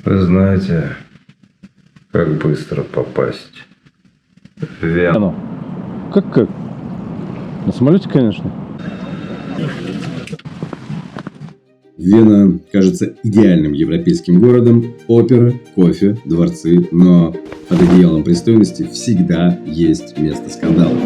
Вы знаете, как быстро попасть в Вену? Как? На самолете, конечно. Вена кажется идеальным европейским городом. Опера, кофе, дворцы. Но под одеялом пристойности всегда есть место скандала.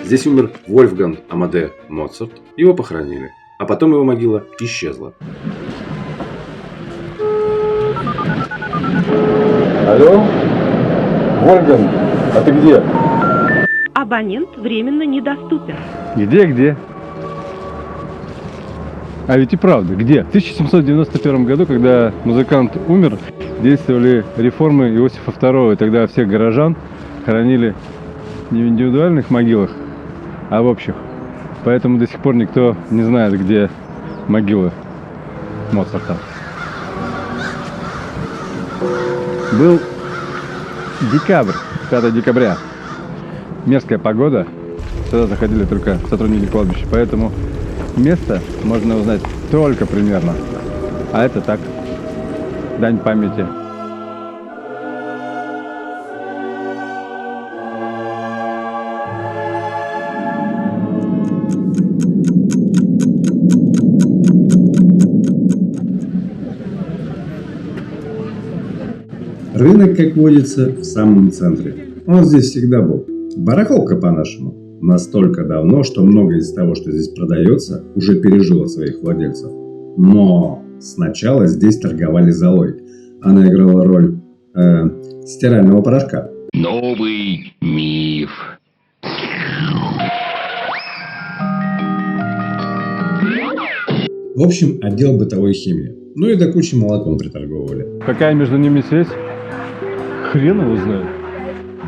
Здесь умер Вольфганг Амаде Моцарт. Его похоронили. А потом его могила исчезла. Алло? Вольфганг, а ты где? Абонент временно недоступен. Где? А ведь и правда, где? В 1791 году, когда музыкант умер, действовали реформы Иосифа II. И тогда всех горожан хоронили не в индивидуальных могилах, а в общих. Поэтому до сих пор никто не знает, где могила Моцарта. Был декабрь, 5 декабря. Мерзкая погода. Сюда заходили только сотрудники кладбища. Поэтому место можно узнать только примерно. А это так, дань памяти. Рынок, как водится, в самом центре. Он здесь всегда был. Барахолка по-нашему. Настолько давно, что многое из того, что здесь продается, уже пережило своих владельцев. Но сначала здесь торговали золой. Она играла роль стирального порошка. Новый миф. В общем, отдел бытовой химии. Ну и до кучи молоком приторговывали. Какая между ними связь? Хрен его знает.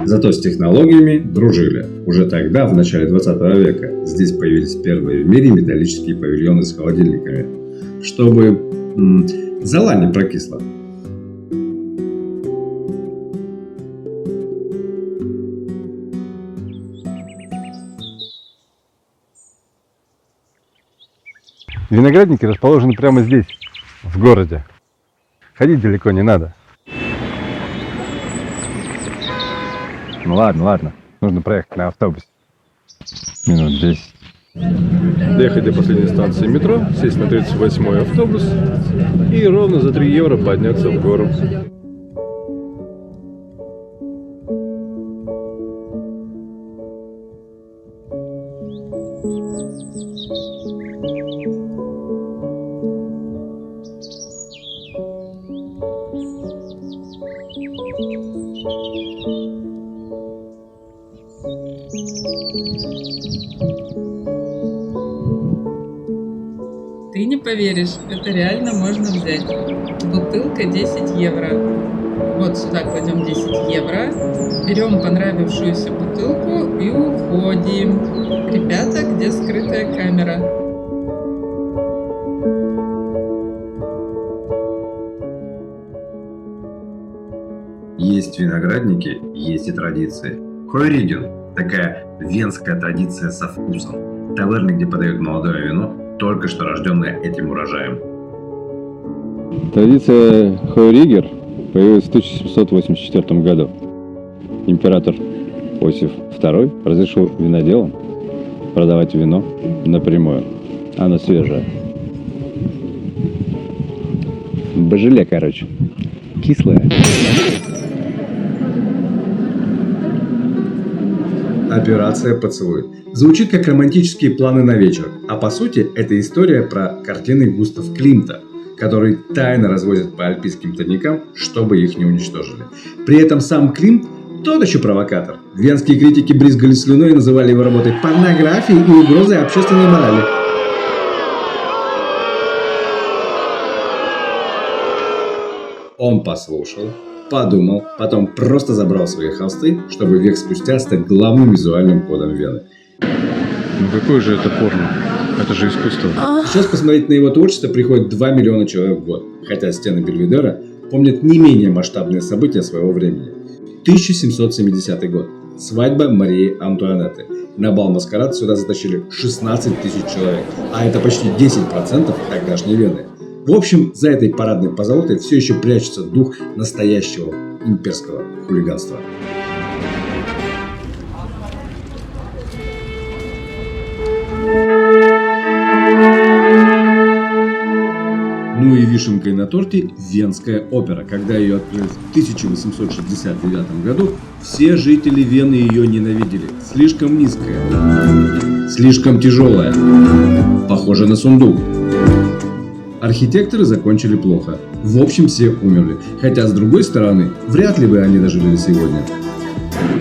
Зато с технологиями дружили. Уже тогда, в начале 20 века, здесь появились первые в мире металлические павильоны с холодильниками, чтобы зола не прокисла. Виноградники расположены прямо здесь, в городе. Ходить далеко не надо. Ну ладно. Нужно проехать на автобусе. Минут 10. Доехать до последней станции метро, сесть на 38-й автобус и ровно за 3 евро подняться в гору. Ты не поверишь, это реально можно взять. Бутылка 10 евро. Вот сюда кладем 10 евро, берем понравившуюся бутылку и уходим. Ребята, где скрытая камера? Есть виноградники, есть и традиции. Хойриген – такая венская традиция со вкусом. Таверны, где подают молодое вино, только что рожденное этим урожаем. Традиция Хойригер появилась в 1784 году. Император Иосиф II разрешил виноделам продавать вино напрямую. Оно свежее. Божеле, короче. Кислое. Операция «Поцелуй». Звучит как романтические планы на вечер, а по сути это история про картины Густав Климта, который тайно развозит по альпийским тайникам, чтобы их не уничтожили. При этом сам Климт тот еще провокатор. Венские критики брызгали слюной и называли его работой порнографией и угрозой общественной морали. Он послушал, подумал, потом просто забрал свои холсты, чтобы век спустя стать главным визуальным кодом Вены. Ну какое же это порно? Это же искусство. Сейчас посмотреть на его творчество приходит 2 миллиона человек в год, хотя стены Бельведера помнят не менее масштабные события своего времени. 1770 год. Свадьба Марии Антуанетты. На бал-маскарад сюда затащили 16 тысяч человек, а это почти 10% тогдашней Вены. В общем, за этой парадной позолотой все еще прячется дух настоящего имперского хулиганства. Ну и вишенкой на торте Венская опера. Когда ее открыли в 1869 году, все жители Вены ее ненавидели. Слишком низкая, слишком тяжелая, похожа на сундук. Архитекторы закончили плохо. В общем, все умерли. Хотя, с другой стороны, вряд ли бы они дожили до сегодня.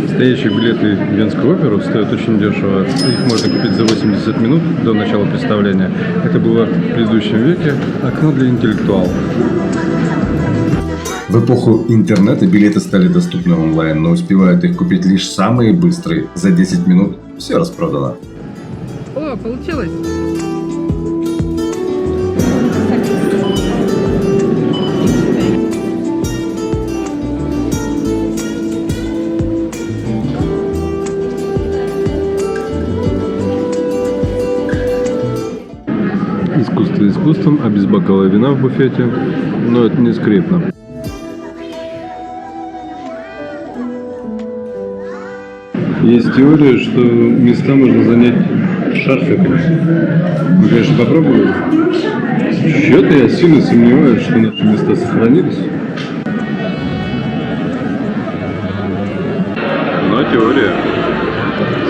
Настоящие билеты в Венскую оперу стоят очень дешево. Их можно купить за 80 минут до начала представления. Это было в предыдущем веке окно для интеллектуалов. В эпоху интернета билеты стали доступны онлайн, но успевают их купить лишь самые быстрые. За 10 минут все распродано. О, получилось! Искусство искусством, а без бокала вина в буфете, но это не скрепно. Есть теория, что места можно занять шарфиками. Вы, конечно, попробовали? Что-то я сильно сомневаюсь, что наши места сохранились. Но теория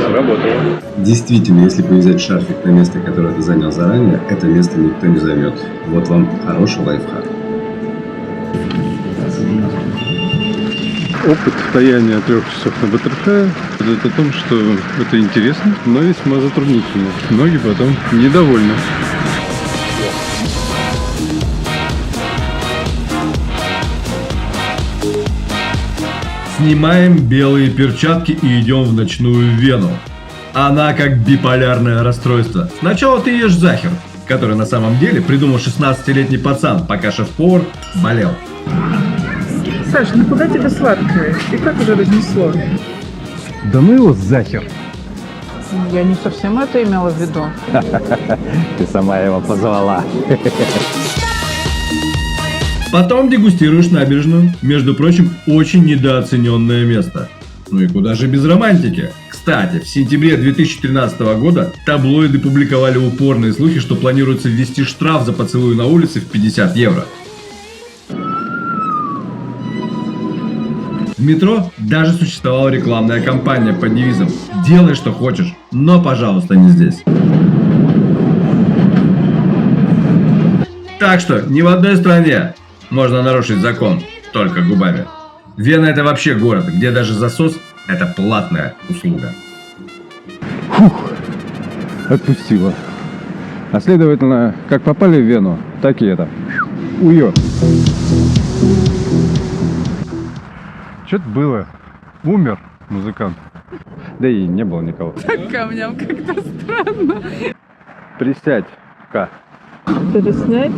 сработала. Действительно, если повязать шарфик на место, которое ты занял заранее, это место никто не займет. Вот вам хороший лайфхак. Опыт стояния 3 часов на баттерфляе говорит о том, что это интересно, но весьма затруднительно. Ноги потом недовольны. Снимаем белые перчатки и идем в ночную Вену. Она как биполярное расстройство. Сначала ты ешь захер, который на самом деле придумал 16-летний пацан, пока шеф-повар болел. Саш, ну куда тебе сладкое? И как уже разнесло? Да ну его захер! Я не совсем это имела в виду. Ты сама его позвала. Потом дегустируешь набережную. Между прочим, очень недооцененное место. Ну и куда же без романтики? Кстати, в сентябре 2013 года таблоиды публиковали упорные слухи, что планируется ввести штраф за поцелуй на улице в 50 евро. В метро даже существовала рекламная кампания под девизом «Делай, что хочешь, но, пожалуйста, не здесь». Так что ни в одной стране можно нарушить закон только губами. Вена — это вообще город, где даже засос — это платная услуга. Отпустила. А следовательно, как попали в Вену, так и это. Уё. Что-то было. Умер музыкант. Да и не было никого. Так камням как-то странно. Присядь-ка. Переснять?